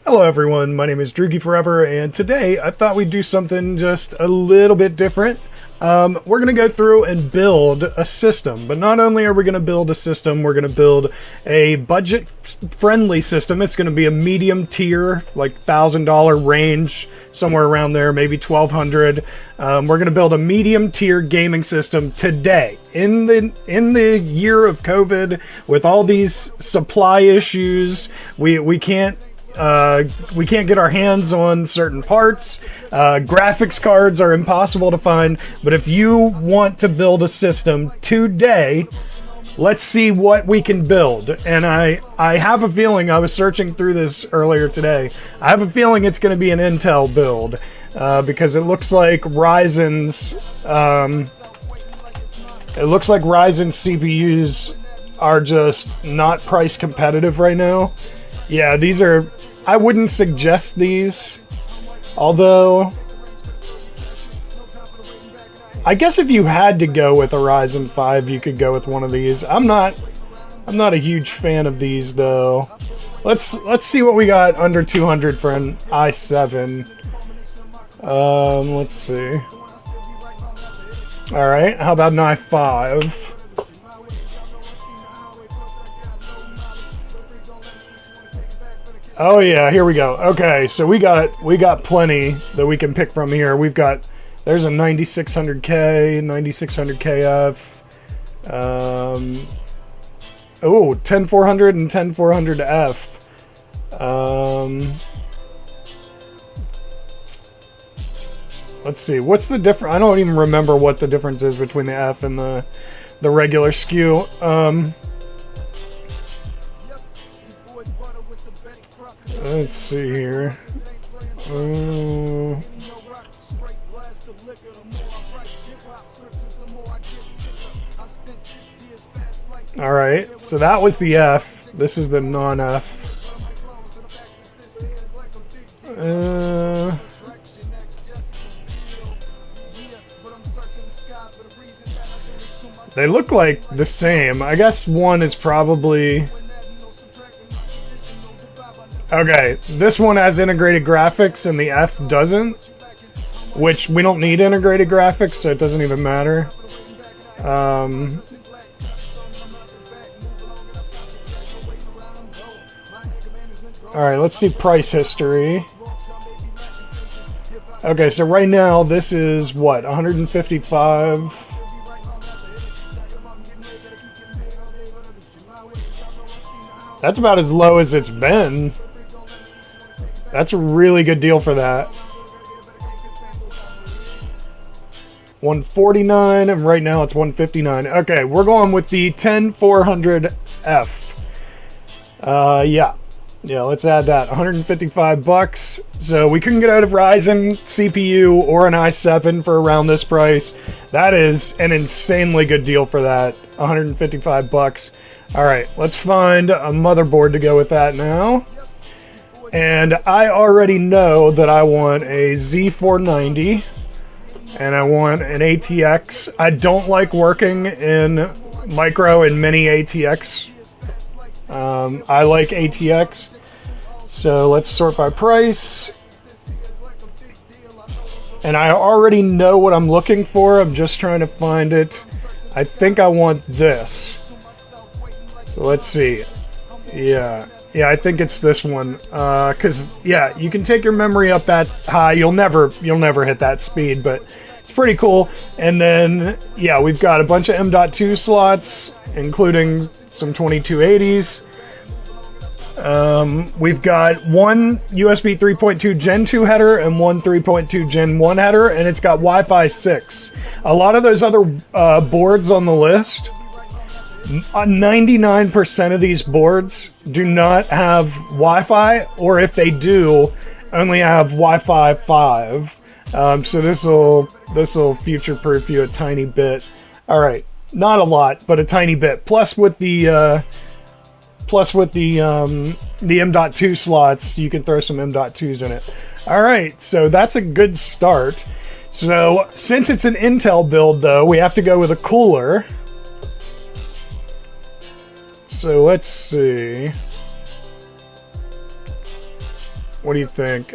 Hello everyone, my name is Droogie Forever, and today I thought we'd do something just a little bit different. We're going to go through and build a system, but not only are we going to build a system, we're going to build a budget-friendly system. It's going to be a medium tier, like $1,000 range, somewhere around there, maybe $1,200. We're going to build a medium tier gaming system today. In the year of COVID, with all these supply issues, we can't get our hands on certain parts. Graphics cards are impossible to find. But if you want to build a system today, let's see what we can build. And I have a feeling, I was searching through this earlier today, I have a feeling it's going to be an Intel build. Because it looks like Ryzen's CPUs are just not price competitive right now. Yeah, these are... I wouldn't suggest these, although... I guess if you had to go with a Ryzen 5, you could go with one of these. I'm not a huge fan of these, though. Let's see what we got under 200 for an i7. Let's see. Alright, how about an i5? Oh yeah, here we go. Okay, so we got plenty that we can pick from here. There's a 9600K, 9600KF, 10400 and 10400F. Let's see, what's the difference? I don't even remember what the difference is between the F and the regular SKU. Let's see here. Alright, so that was the F. This is the non-F. They look like the same. I guess one is probably... Okay, this one has integrated graphics and the F doesn't, which we don't need integrated graphics, so it doesn't even matter. Alright, let's see price history. Okay, so right now this is what, 155? That's about as low as it's been. That's a really good deal for that. 149, and right now it's 159. Okay, we're going with the 10400F. Yeah, let's add that. 155 bucks. So we couldn't get out of Ryzen CPU or an i7 for around this price. That is an insanely good deal for that. 155 bucks. All right, let's find a motherboard to go with that now. And I already know that I want a Z490 and I want an ATX. I don't like working in micro and mini ATX. I like ATX. So let's sort by price. And I already know what I'm looking for. I'm just trying to find it. I think I want this. So let's see. Yeah, I think it's this one. Cause yeah, you can take your memory up that high. You'll never hit that speed, but it's pretty cool. And then yeah, we've got a bunch of M.2 slots, including some 2280s. We've got one USB 3.2 Gen 2 header and one 3.2 Gen 1 header, and it's got Wi-Fi 6. A lot of those other boards on the list, 99% of these boards do not have Wi-Fi, or if they do, only have Wi-Fi 5. So this will future-proof you a tiny bit. All right, not a lot, but a tiny bit. Plus with the M.2 slots, you can throw some M.2s in it. All right, so that's a good start. So since it's an Intel build, though, we have to go with a cooler. So let's see. What do you think?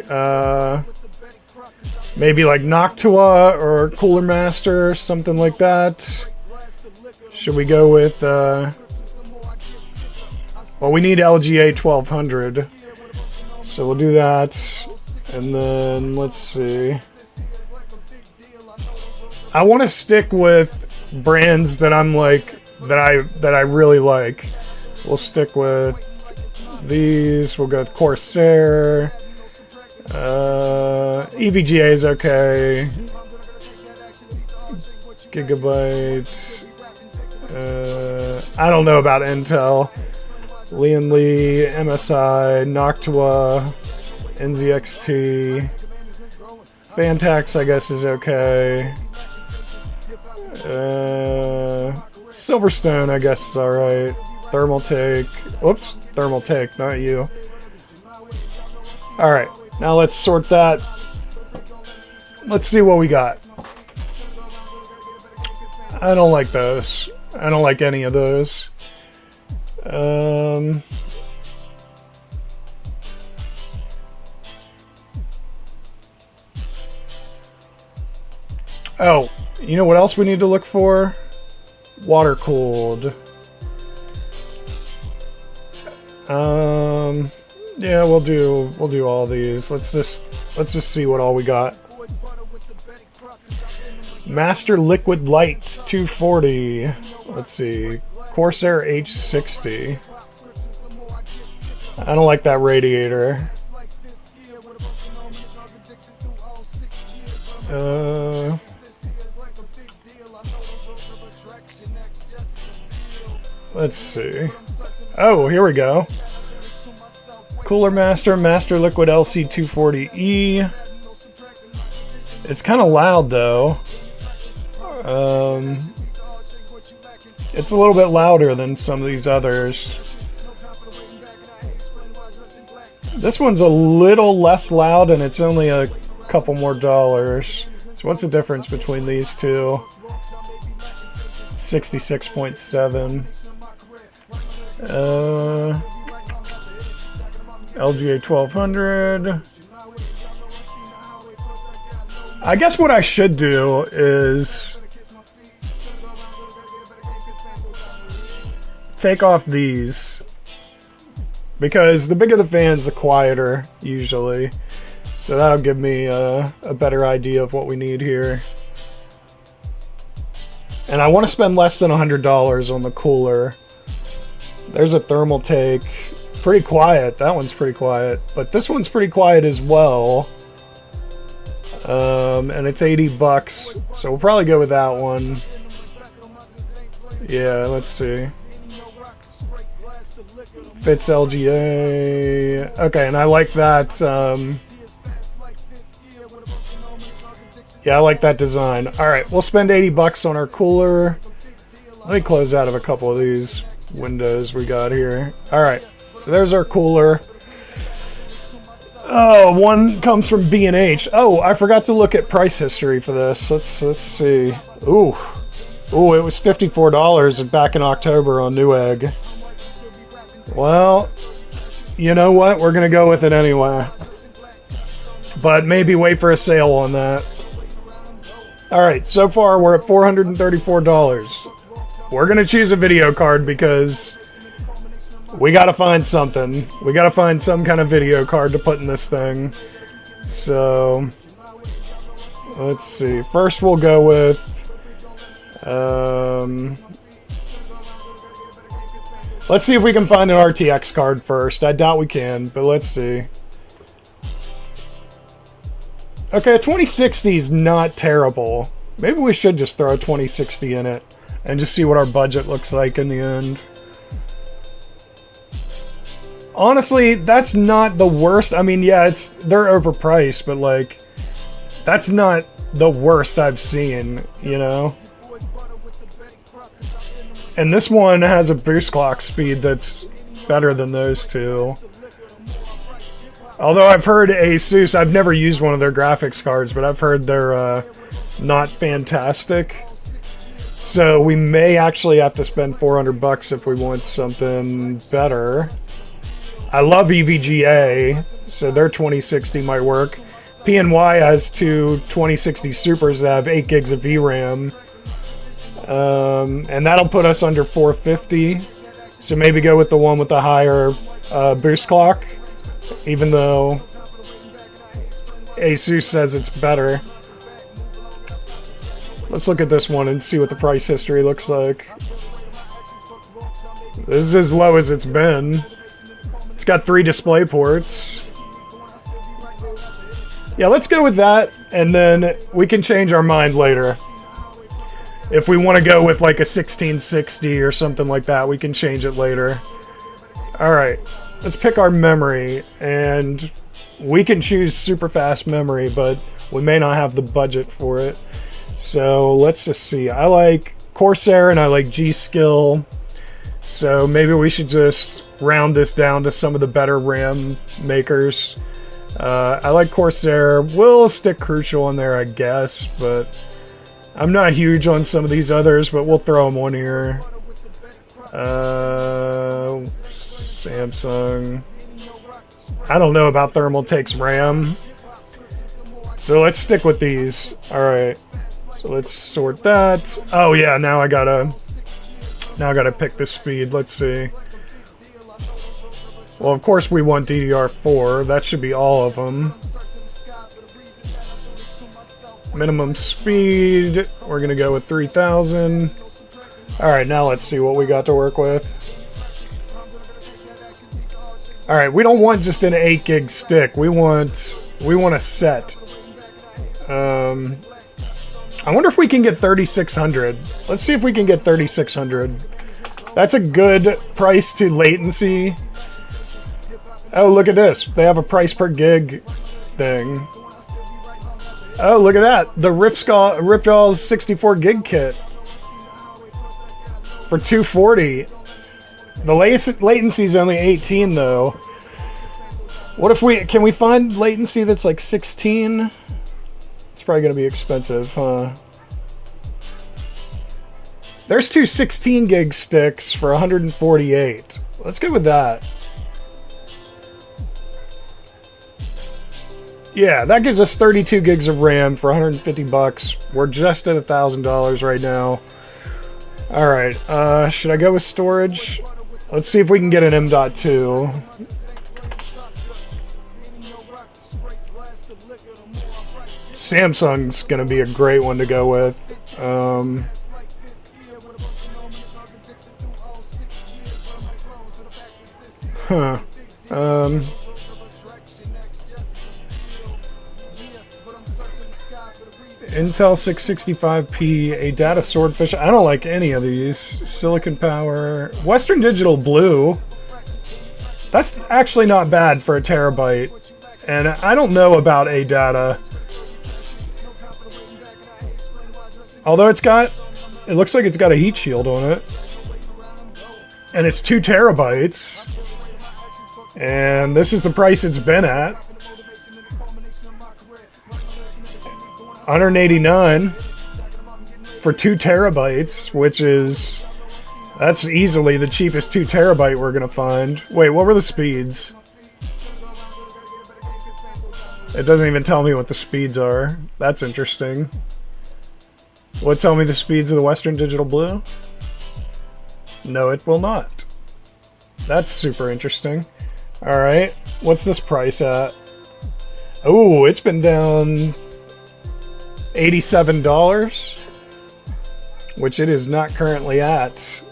Maybe like Noctua or Cooler Master, something like that. Should we go with... well, we need LGA 1200. So we'll do that. And then, let's see. I want to stick with brands that I'm like... that I really like. We'll stick with these. We'll go with Corsair. EVGA is okay. Gigabyte. I don't know about Intel. Lian Li, MSI, Noctua, NZXT. Fantax, I guess, is okay. Silverstone, I guess, is alright. Thermaltake. Whoops, Thermaltake, not you. Alright, now let's sort that. Let's see what we got. I don't like those. I don't like any of those. Oh, you know what else we need to look for? Water cooled. Yeah, we'll do all these. Let's just see what all we got. Master Liquid Light 240. Let's see. Corsair H60. I don't like that radiator. Let's see. Oh, here we go. Cooler Master, Master Liquid LC240E. It's kind of loud though. It's a little bit louder than some of these others. This one's a little less loud and it's only a couple more dollars. So what's the difference between these two? 66.7. LGA 1200. I guess what I should do is take off these, because the bigger the fans, the quieter usually. So that'll give me a better idea of what we need here. And I want to spend less than $100 on the cooler. There's a Thermaltake. Pretty quiet. That one's pretty quiet. But this one's pretty quiet as well. And it's 80 bucks. So we'll probably go with that one. Yeah, let's see. Fits LGA. Okay, and I like that. Yeah, I like that design. Alright, we'll spend 80 bucks on our cooler. Let me close out of a couple of these windows we got here. Alright, so there's our cooler. Oh, one comes from B&H. Oh, I forgot to look at price history for this. Let's see. Ooh, it was $54 back in October on Newegg. Well, you know what? We're gonna go with it anyway. But maybe wait for a sale on that. Alright, so far we're at $434. We're gonna choose a video card because we gotta find something. We gotta find some kind of video card to put in this thing. So, let's see. First we'll go with... let's see if we can find an RTX card first. I doubt we can, but let's see. Okay, a 2060 is not terrible. Maybe we should just throw a 2060 in it and just see what our budget looks like in the end. Honestly, that's not the worst. I mean, yeah, they're overpriced, but like, that's not the worst I've seen, you know? And this one has a boost clock speed that's better than those two. Although I've heard Asus, I've never used one of their graphics cards, but I've heard they're not fantastic. So we may actually have to spend 400 bucks if we want something better. I love EVGA, so their 2060 might work. PNY has two 2060 Supers that have 8 gigs of VRAM. And that'll put us under 450. So maybe go with the one with the higher boost clock, even though Asus says it's better. Let's look at this one and see what the price history looks like. This is as low as it's been. It's got 3 display ports. Yeah, let's go with that, and then we can change our mind later. If we want to go with like a 1660 or something like that, we can change it later. Alright, let's pick our memory, and we can choose super fast memory, but we may not have the budget for it. So let's just see. I like Corsair and I like G-Skill. So maybe we should just round this down to some of the better RAM makers. I like Corsair. We'll stick Crucial in there, I guess, but I'm not huge on some of these others, but we'll throw them on here. Samsung. I don't know about Thermaltake's RAM. So let's stick with these. Alright. So let's sort that. Oh yeah, now I gotta pick the speed. Let's see. Well, of course we want DDR4. That should be all of them. Minimum speed. We're gonna go with 3000. Alright, now let's see what we got to work with. Alright, we don't want just an 8 gig stick. We want a set. I wonder if we can get 3600. Let's see if we can get 3600. That's a good price to latency. Oh, look at this. They have a price per gig thing. Oh, look at that. The Ripjaw's 64 gig kit. For $240. The latency is only 18 though. What if can we find latency that's like 16? It's probably gonna be expensive, huh? There's two 16 gig sticks for 148. Let's go with that. Yeah, that gives us 32 gigs of RAM for 150 bucks. We're just at $1,000 right now. Alright, should I go with storage? Let's see if we can get an M.2. Samsung's gonna be a great one to go with. Intel 665p, a data swordfish. I don't like any of these. Silicon Power. Western Digital Blue. That's actually not bad for a terabyte. And I don't know about a data. Although it looks like it's got a heat shield on it. And it's 2 terabytes. And this is the price it's been at. $189 for 2 terabytes, which is... That's easily the cheapest 2 terabyte we're gonna find. Wait, what were the speeds? It doesn't even tell me what the speeds are. That's interesting. Will it tell me the speeds of the Western Digital Blue? No, it will not. That's super interesting. Alright, what's this price at? Oh, it's been down $87, which it is not currently at.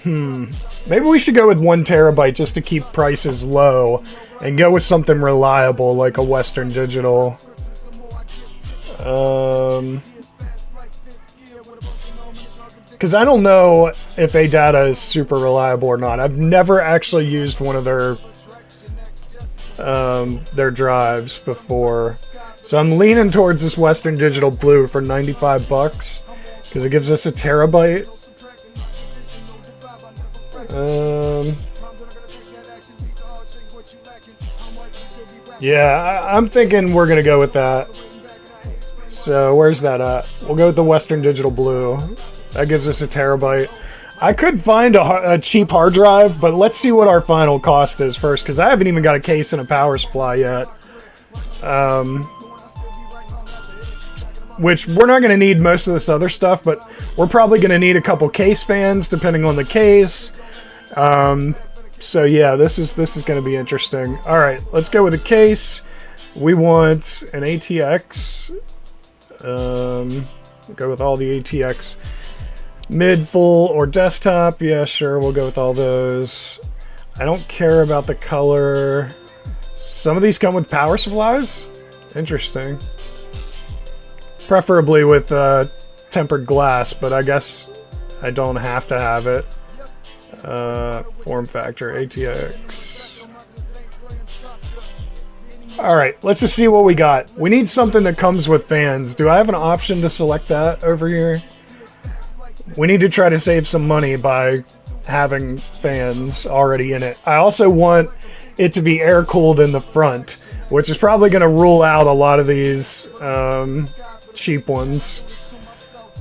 Maybe we should go with 1 terabyte just to keep prices low and go with something reliable like a Western Digital. Because I don't know if ADATA is super reliable or not. I've never actually used one of their drives before. So I'm leaning towards this Western Digital Blue for 95 bucks because it gives us a terabyte. Yeah, I'm thinking we're gonna go with that. So where's that at? We'll go with the Western Digital Blue. That gives us a terabyte. I could find a cheap hard drive, but let's see what our final cost is first, because I haven't even got a case and a power supply yet. Which we're not going to need most of this other stuff, but we're probably going to need a couple case fans depending on the case. So yeah, this is going to be interesting. All right, let's go with a case. We want an ATX. We'll go with all the ATX. Mid, full, or desktop. Yeah, sure, we'll go with all those. I don't care about the color. Some of these come with power supplies. Interesting. Preferably with tempered glass, but I guess I don't have to have it. Form factor, ATX. Alright, let's just see what we got. We need something that comes with fans. Do I have an option to select that over here? We need to try to save some money by having fans already in it. I also want it to be air-cooled in the front, which is probably going to rule out a lot of these cheap ones.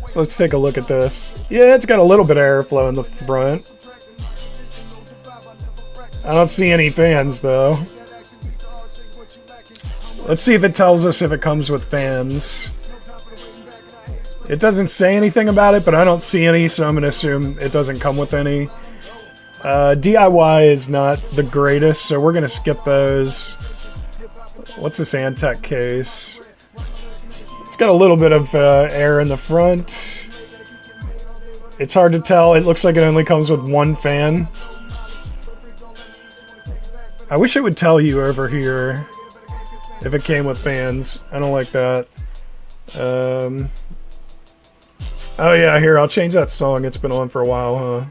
So let's take a look at this. Yeah, it's got a little bit of airflow in the front. I don't see any fans though. Let's see if it tells us if it comes with fans. It doesn't say anything about it, but I don't see any, so I'm going to assume it doesn't come with any. DIY is not the greatest, so we're going to skip those. What's this Antec case? It's got a little bit of air in the front. It's hard to tell. It looks like it only comes with one fan. I wish it would tell you over here if it came with fans. I don't like that. Oh yeah, here, I'll change that song. It's been on for a while, huh?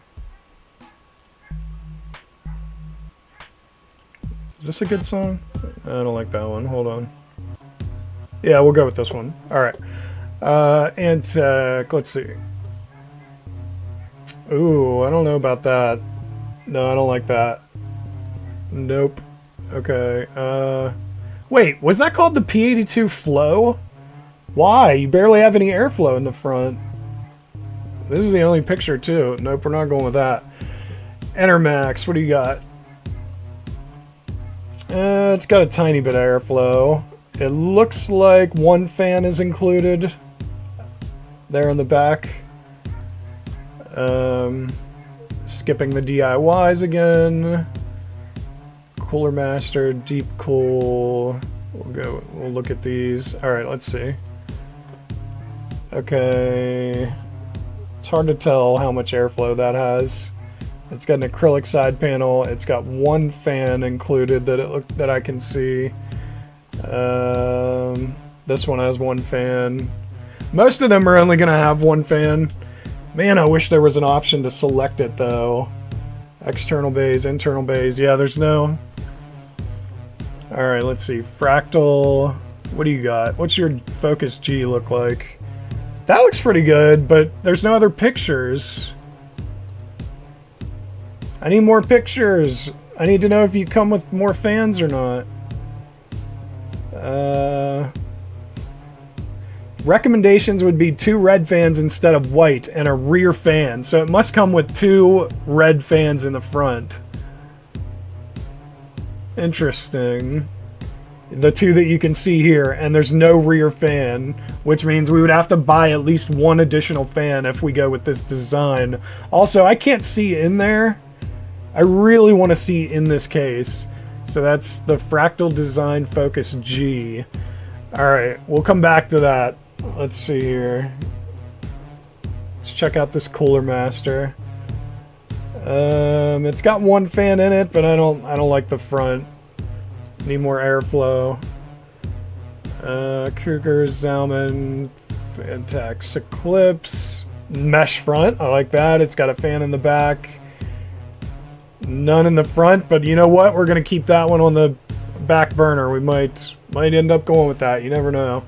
Is this a good song? I don't like that one. Hold on. Yeah, we'll go with this one. Alright. Let's see. Ooh, I don't know about that. No, I don't like that. Nope. Okay. Wait, was that called the P82 Flow? Why? You barely have any airflow in the front. This is the only picture, too. Nope, we're not going with that. Enermax, what do you got? It's got a tiny bit of airflow. It looks like one fan is included there in the back. Skipping the DIYs again. Cooler Master, Deep Cool. We'll look at these. Alright, let's see. Okay. It's hard to tell how much airflow that has. It's got an acrylic side panel. It's got one fan included that I can see. This one has one fan. Most of them are only going to have one fan. Man, I wish there was an option to select it, though. External bays, internal bays. Yeah, there's no... Alright, let's see. Fractal. What do you got? What's your Focus G look like? That looks pretty good, but there's no other pictures. I need more pictures. I need to know if you come with more fans or not. Recommendations would be 2 red fans instead of white and a rear fan. So it must come with 2 red fans in the front. Interesting. The 2 that you can see here, and there's no rear fan, which means we would have to buy at least 1 additional fan if we go with this design. Also, I can't see in there. I really want to see in this case. So that's the Fractal Design Focus G. Alright, we'll come back to that. Let's see here. Let's check out this Cooler Master. It's got 1 fan in it, but I don't like the front. Need more airflow. Cougar, Zalman, Fantax, Eclipse, mesh front. I like that. It's got a fan in the back. None in the front, but you know what? We're gonna keep that one on the back burner. We might end up going with that. You never know.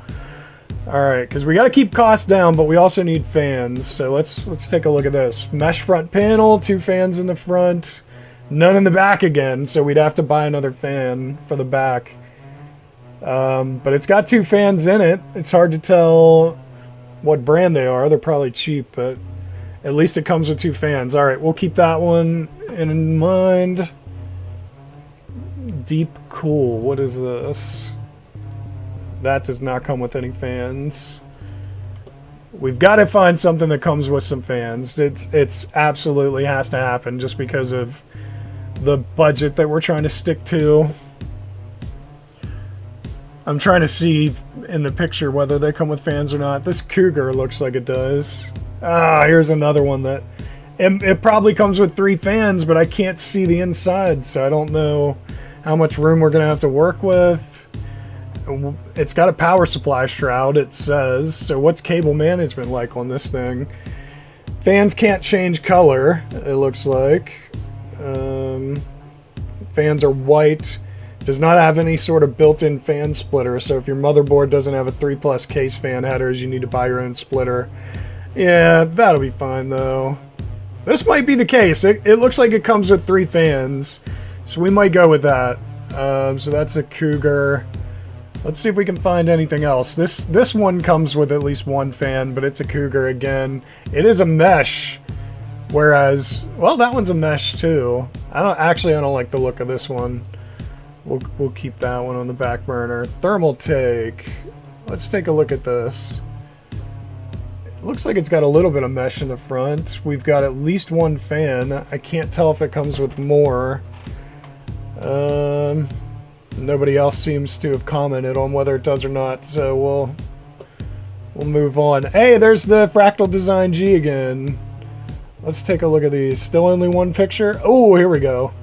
All right, because we got to keep costs down, but we also need fans. So let's take a look at this. Mesh front panel, 2 fans in the front, none in the back again. So we'd have to buy another fan for the back. But it's got 2 fans in it. It's hard to tell what brand they are. They're probably cheap, but At least it comes with 2 fans. All right, we'll keep that one in mind. Deep cool. What is this? That does not come with any fans. We've got to find something that comes with some fans. It's absolutely has to happen just because of the budget that we're trying to stick to. I'm trying to see in the picture whether they come with fans or not. This Cougar looks like it does. Ah, here's another one that... It probably comes with 3 fans, but I can't see the inside, so I don't know how much room we're going to have to work with. It's got a power supply shroud, it says. So what's cable management like on this thing? Fans can't change color, it looks like. Fans are white. Does not have any sort of built-in fan splitter, so if your motherboard doesn't have a 3+ case fan headers, you need to buy your own splitter. Yeah, that'll be fine, though. This might be the case. It looks like it comes with 3 fans, so we might go with that. So that's a Cougar. Let's see if we can find anything else. This one comes with at least 1 fan, but it's a Cougar again. It is a mesh, whereas, well, that one's a mesh too. I don't like the look of this one. We'll keep that one on the back burner. Thermal take. Let's take a look at this. It looks like it's got a little bit of mesh in the front. We've got at least 1 fan. I can't tell if it comes with more. Nobody else seems to have commented on whether it does or not, so we'll move on. Hey, there's the Fractal Design G again. Let's take a look at these. Still only 1 picture? Oh, here we go.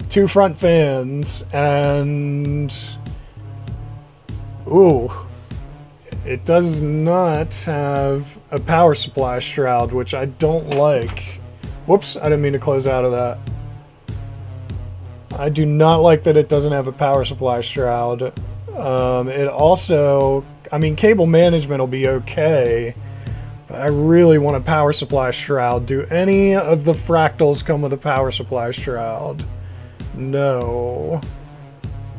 2 front fans, and... Ooh. It does not have a power supply shroud, which I don't like. Whoops, I didn't mean to close out of that. I do not like that it doesn't have a power supply shroud. It also... I mean, cable management will be okay, but I really want a power supply shroud. Do any of the Fractals come with a power supply shroud? No.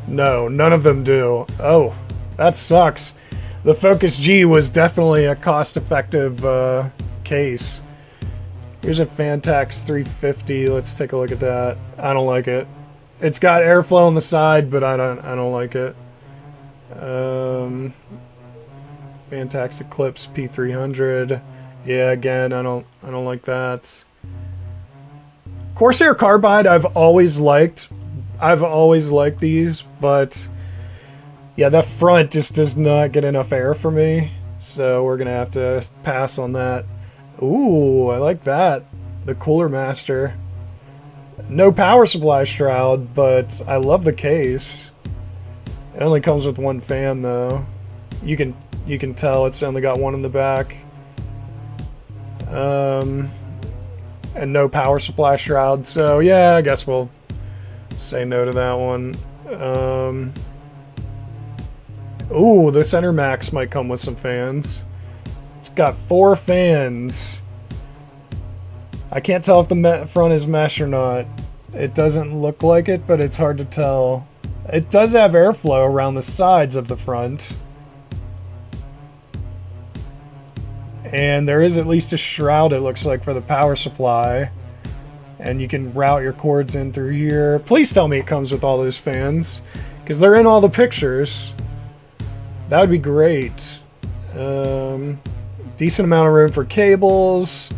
No, none of them do. Oh, that sucks. The Focus G was definitely a cost-effective case. Here's a Fantax 350. Let's take a look at that. I don't like it. It's got airflow on the side, but I don't like it. Fantax Eclipse P300. Yeah, again, I don't like that. Corsair Carbide I've always liked. I've always liked these, but yeah, that front just does not get enough air for me. So we're gonna have to pass on that. Ooh, I like that. The Cooler Master. No power supply shroud, but I love the case. It only comes with 1 fan though. You can tell it's only got 1 in the back. And no power supply shroud, so yeah, I guess we'll say no to that one. Ooh, the Center Max might come with some fans. It's got 4 fans. I can't tell if the front is mesh or not. It doesn't look like it, but it's hard to tell. It does have airflow around the sides of the front. And there is at least a shroud, it looks like, for the power supply. And you can route your cords in through here. Please tell me it comes with all those fans, because they're in all the pictures. That would be great. Decent amount of room for cables.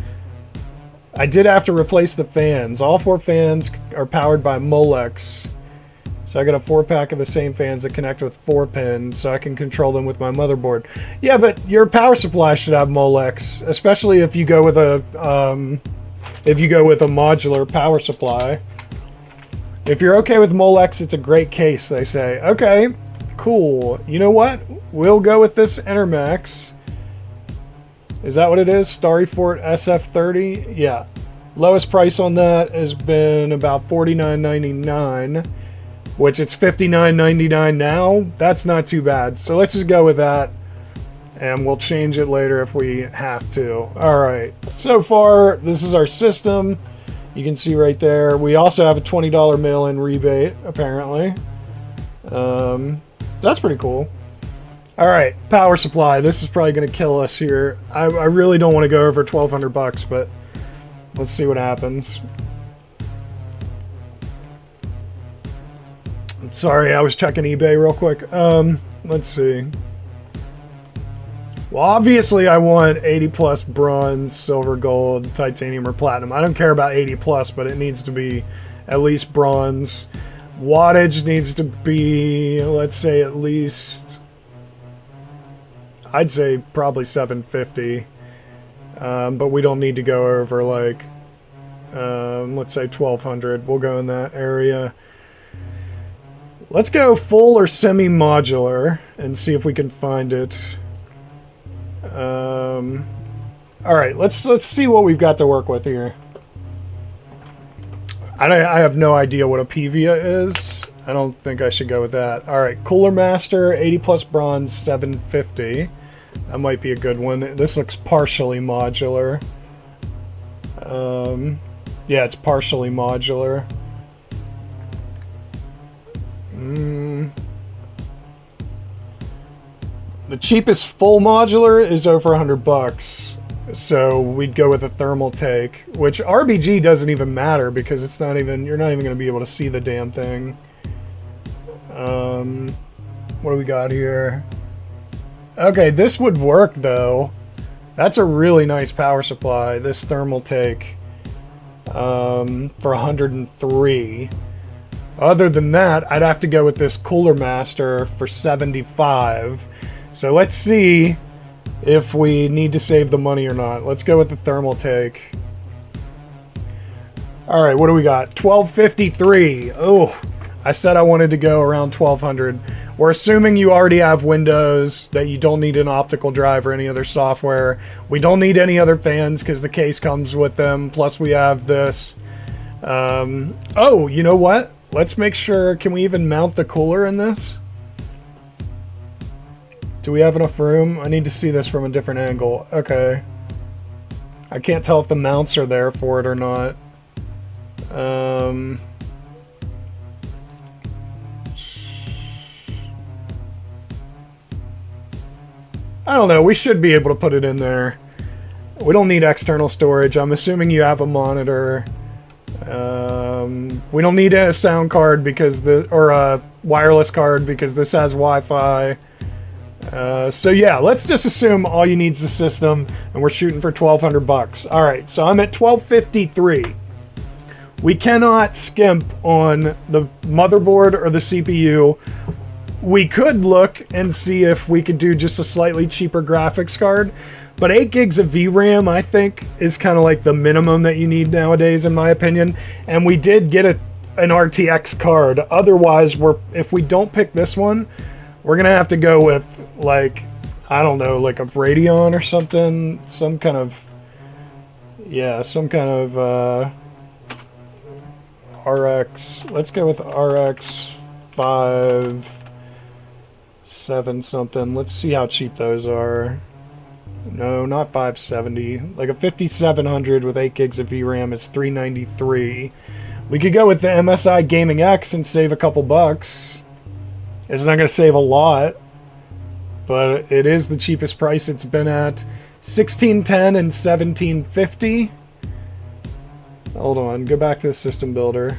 I did have to replace the fans. All 4 fans are powered by Molex. So I got a 4-pack of the same fans that connect with 4 pins, so I can control them with my motherboard. Yeah, but your power supply should have Molex, especially if you go with a modular power supply. If you're okay with Molex, it's a great case, they say. Okay, cool. You know what? We'll go with this Intermax. Is that what it is? Starry Fort SF30? Yeah. Lowest price on that has been about $49.99, which it's $59.99 now. That's not too bad. So let's just go with that, and we'll change it later if we have to. Alright, so far, this is our system. You can see right there. We also have a $20 mail-in rebate, apparently. That's pretty cool. All right, power supply. This is probably going to kill us here. I really don't want to go over 1,200 bucks, but let's see what happens. Sorry, I was checking eBay real quick. Let's see. Well, obviously I want 80 plus bronze, silver, gold, titanium, or platinum. I don't care about 80 plus, but it needs to be at least bronze. Wattage needs to be, let's say, at least, I'd say probably 750. But we don't need to go over like, let's say 1,200. We'll go in that area. Let's go full or semi-modular and see if we can find it. All right, let's see what we've got to work with here. I have no idea what a PVIA is. I don't think I should go with that. All right, Cooler Master, 80 plus bronze, 750. That might be a good one. This looks partially modular. Yeah, it's partially modular. The cheapest full modular is over 100 bucks. So we'd go with a thermal take, which RBG doesn't even matter because it's not even, you're not even going to be able to see the damn thing. What do we got here? Okay, this would work though. That's a really nice power supply, this thermal take, for 103. Other than that, I'd have to go with this Cooler Master for 75. So let's see if we need to save the money or not. Let's go with the thermal take. All right, what do we got? 1253. Oh, I said I wanted to go around 1200. We're assuming you already have Windows, that you don't need an optical drive or any other software. We don't need any other fans because the case comes with them. Plus we have this. Oh, you know what? Let's make sure, can we even mount the cooler in this? Do we have enough room? I need to see this from a different angle. Okay. I can't tell if the mounts are there for it or not. I don't know. We should be able to put it in there. We don't need external storage. I'm assuming you have a monitor. We don't need a sound card because or a wireless card because this has Wi-Fi. So yeah, let's just assume all you need is the system, and we're shooting for 1,200 bucks. All right, so I'm at 1253. We cannot skimp on the motherboard or the CPU. We could look and see if we could do just a slightly cheaper graphics card, but 8 gigs of VRAM, I think, is kind of like the minimum that you need nowadays, in my opinion. And we did get an RTX card. Otherwise, if we don't pick this one, we're gonna have to go with, like, I don't know, like a Radeon or something, some kind of, yeah, some kind of RX. Let's go with RX 570 something. Let's see how cheap those are. No, not 570. Like a 5700 with 8 gigs of VRAM is 393. We could go with the MSI Gaming X and save a couple bucks. It's not going to save a lot, but it is the cheapest price it's been at. 1610 and 1750. Hold on, go back to the system builder.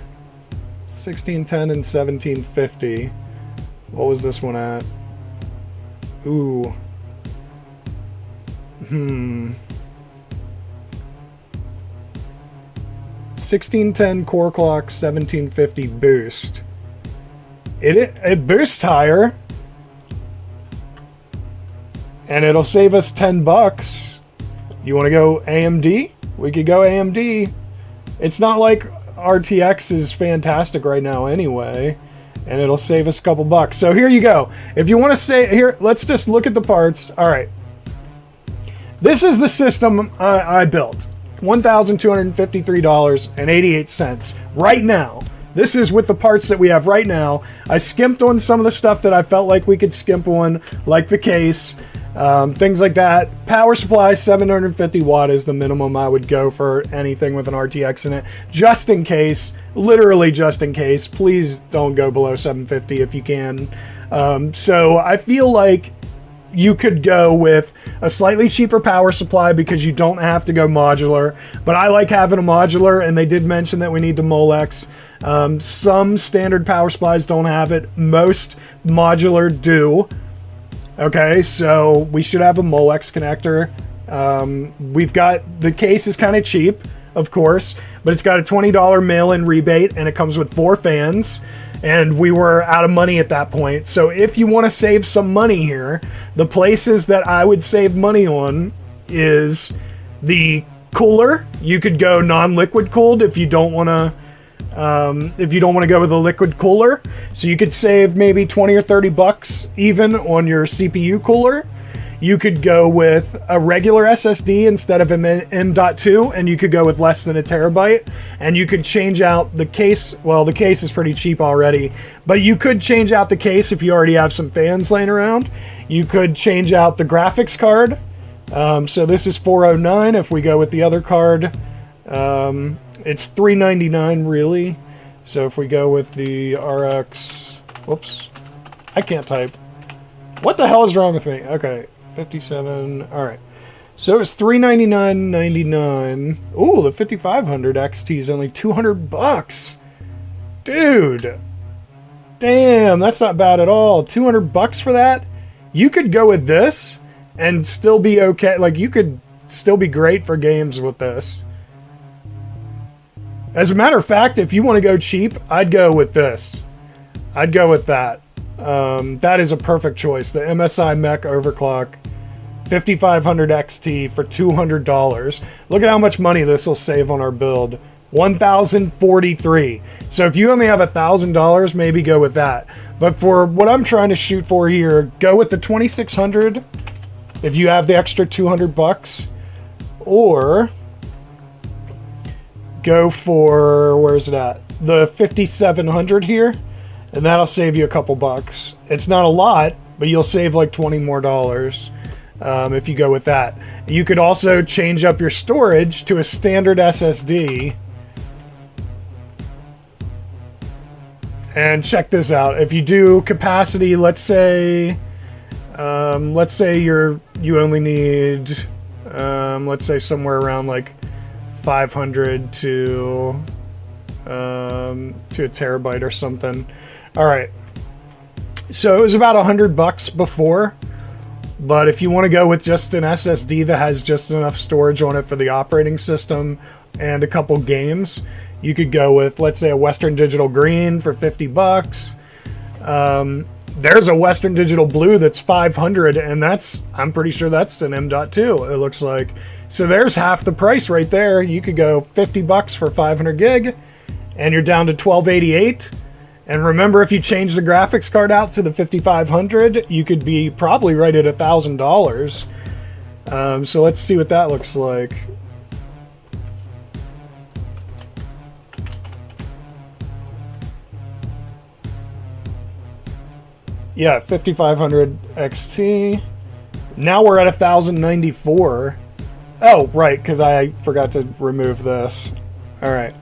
1610 and 1750. What was this one at? Ooh. 1610 core clock, 1750 boost. It boosts higher, and it'll save us 10 bucks. You want to go AMD? We could go AMD. It's not like RTX is fantastic right now anyway, and it'll save us a couple bucks. So here you go. If you want to say, here, let's just look at the parts. All right. This is the system I built. $1,253.88 right now. This is with the parts that we have right now. I skimped on some of the stuff that I felt like we could skimp on, like the case, things like that. Power supply, 750 watt is the minimum I would go for anything with an RTX in it. Just in case, literally just in case. Please don't go below 750 if you can. So I feel like you could go with a slightly cheaper power supply because you don't have to go modular. But I like having a modular, and they did mention that we need the Molex. Some standard power supplies don't have it. Most modular do. Okay, so we should have a Molex connector. We've got, the case is kind of cheap, of course, but it's got a $20 mail-in rebate, and it comes with 4 fans. And we were out of money at that point. So if you want to save some money here, the places that I would save money on is the cooler. You could go non-liquid cooled if you don't want to. If you don't want to go with a liquid cooler, so you could save maybe 20 or 30 bucks even on your CPU cooler. You could go with a regular SSD instead of an M.2, and you could go with less than a terabyte, and you could change out the case. Well, the case is pretty cheap already, but you could change out the case if you already have some fans laying around. You could change out the graphics card. So this is $409. If we go with the other card, it's $399 really. So if we go with the RX, whoops, I can't type. What the hell is wrong with me? Okay. 57. All right. So it's $399.99. Ooh, the 5500 XT is only 200 bucks. Dude. Damn, that's not bad at all. 200 bucks for that? You could go with this and still be okay. Like, you could still be great for games with this. As a matter of fact, if you want to go cheap, I'd go with this. I'd go with that. That is a perfect choice. The MSI Mech Overclock 5500 XT for $200. Look at how much money this will save on our build. $1,043. So if you only have $1,000, maybe go with that. But for what I'm trying to shoot for here, go with the 2600 if you have the extra 200 bucks, or go for, where's it at? The 5700 here. And that'll save you a couple bucks. It's not a lot, but you'll save like $20 more if you go with that. You could also change up your storage to a standard SSD. And check this out. If you do capacity, let's say you only need, let's say somewhere around like 500 to a terabyte or something. All right, so it was about 100 bucks before, but if you want to go with just an SSD that has just enough storage on it for the operating system and a couple games, you could go with, let's say, a Western Digital Green for 50 bucks. There's a Western Digital Blue that's 500, and I'm pretty sure that's an M.2, it looks like. So there's half the price right there. You could go 50 bucks for 500 gig, and you're down to 1288. And remember, if you change the graphics card out to the 5500, you could be probably right at $1,000. So let's see what that looks like. Yeah, 5500 XT. Now we're at 1094. Oh, right, because I forgot to remove this. All right.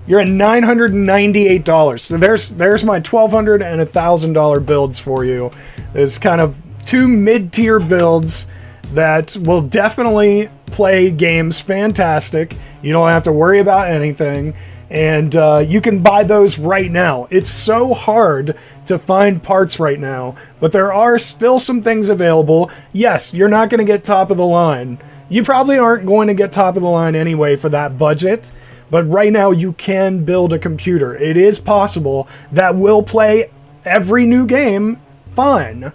You're at $998. So there's my $1,200 and $1,000 builds for you. There's kind of 2 mid-tier builds that will definitely play games fantastic. You don't have to worry about anything. And you can buy those right now. It's so hard to find parts right now, but there are still some things available. Yes, you're not going to get top of the line. You probably aren't going to get top of the line anyway for that budget. But right now, you can build a computer. It is possible that will play every new game fine.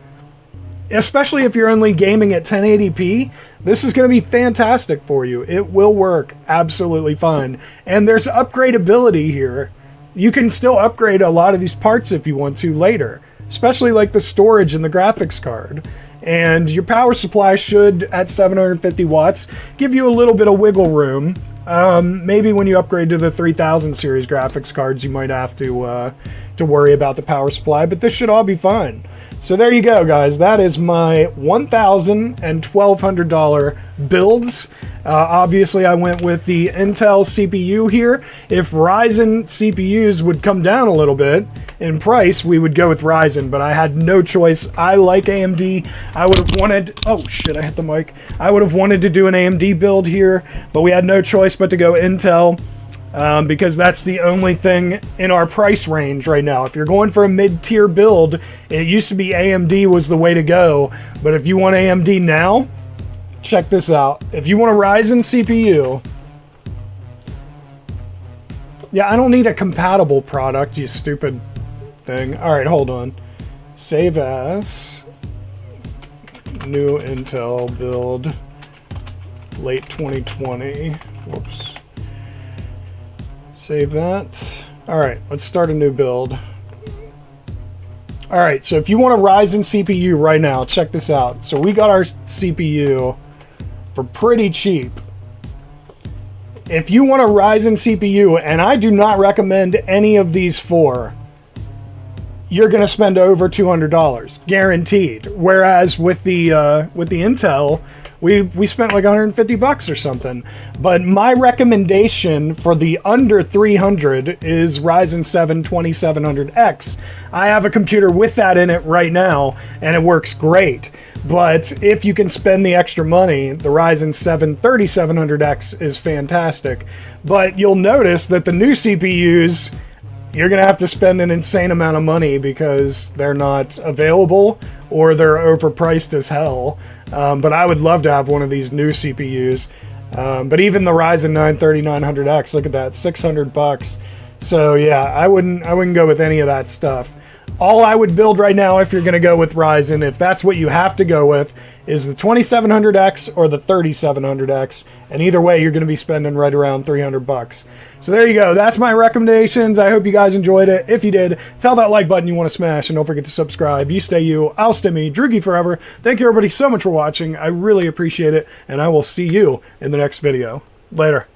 Especially if you're only gaming at 1080p, this is going to be fantastic for you. It will work absolutely fine. And there's upgradability here. You can still upgrade a lot of these parts if you want to later. Especially like the storage and the graphics card. And your power supply should, at 750 watts, give you a little bit of wiggle room. Maybe when you upgrade to the 3000 series graphics cards, you might have to worry about the power supply, but this should all be fine. So there you go, guys. That is my $1,000 and $1,200 builds. Obviously, I went with the Intel CPU here. If Ryzen CPUs would come down a little bit in price, we would go with Ryzen, but I had no choice. I like AMD. I would have wanted... Oh, shit, I hit the mic. I would have wanted to do an AMD build here, but we had no choice but to go Intel. Because that's the only thing in our price range right now. If you're going for a mid-tier build, it used to be AMD was the way to go, but if you want AMD now, check this out. If you want a Ryzen CPU, yeah, I don't need a compatible product, you stupid thing. Alright, hold on. Save as new Intel build late 2020. Whoops. Save that. Alright, let's start a new build. Alright, so if you want a Ryzen CPU right now, check this out. So we got our CPU for pretty cheap. If you want a Ryzen CPU, and I do not recommend any of these four, you're going to spend over $200, guaranteed. Whereas with the Intel, we spent like 150 bucks or something. But my recommendation for the under 300 is Ryzen 7 2700X. I have a computer with that in it right now, and it works great. But if you can spend the extra money, the Ryzen 7 3700X is fantastic. But you'll notice that the new CPUs, you're going to have to spend an insane amount of money because they're not available or they're overpriced as hell. But I would love to have one of these new CPUs. But even the Ryzen 9 3900X, look at that, 600 bucks. So yeah, I wouldn't go with any of that stuff. All I would build right now, if you're going to go with Ryzen, if that's what you have to go with, is the 2700X or the 3700X. And either way, you're going to be spending right around 300 bucks. So there you go. That's my recommendations. I hope you guys enjoyed it. If you did, tell that like button you want to smash, and don't forget to subscribe. You stay you, I'll stay me, Droogie forever. Thank you everybody so much for watching. I really appreciate it, and I will see you in the next video. Later.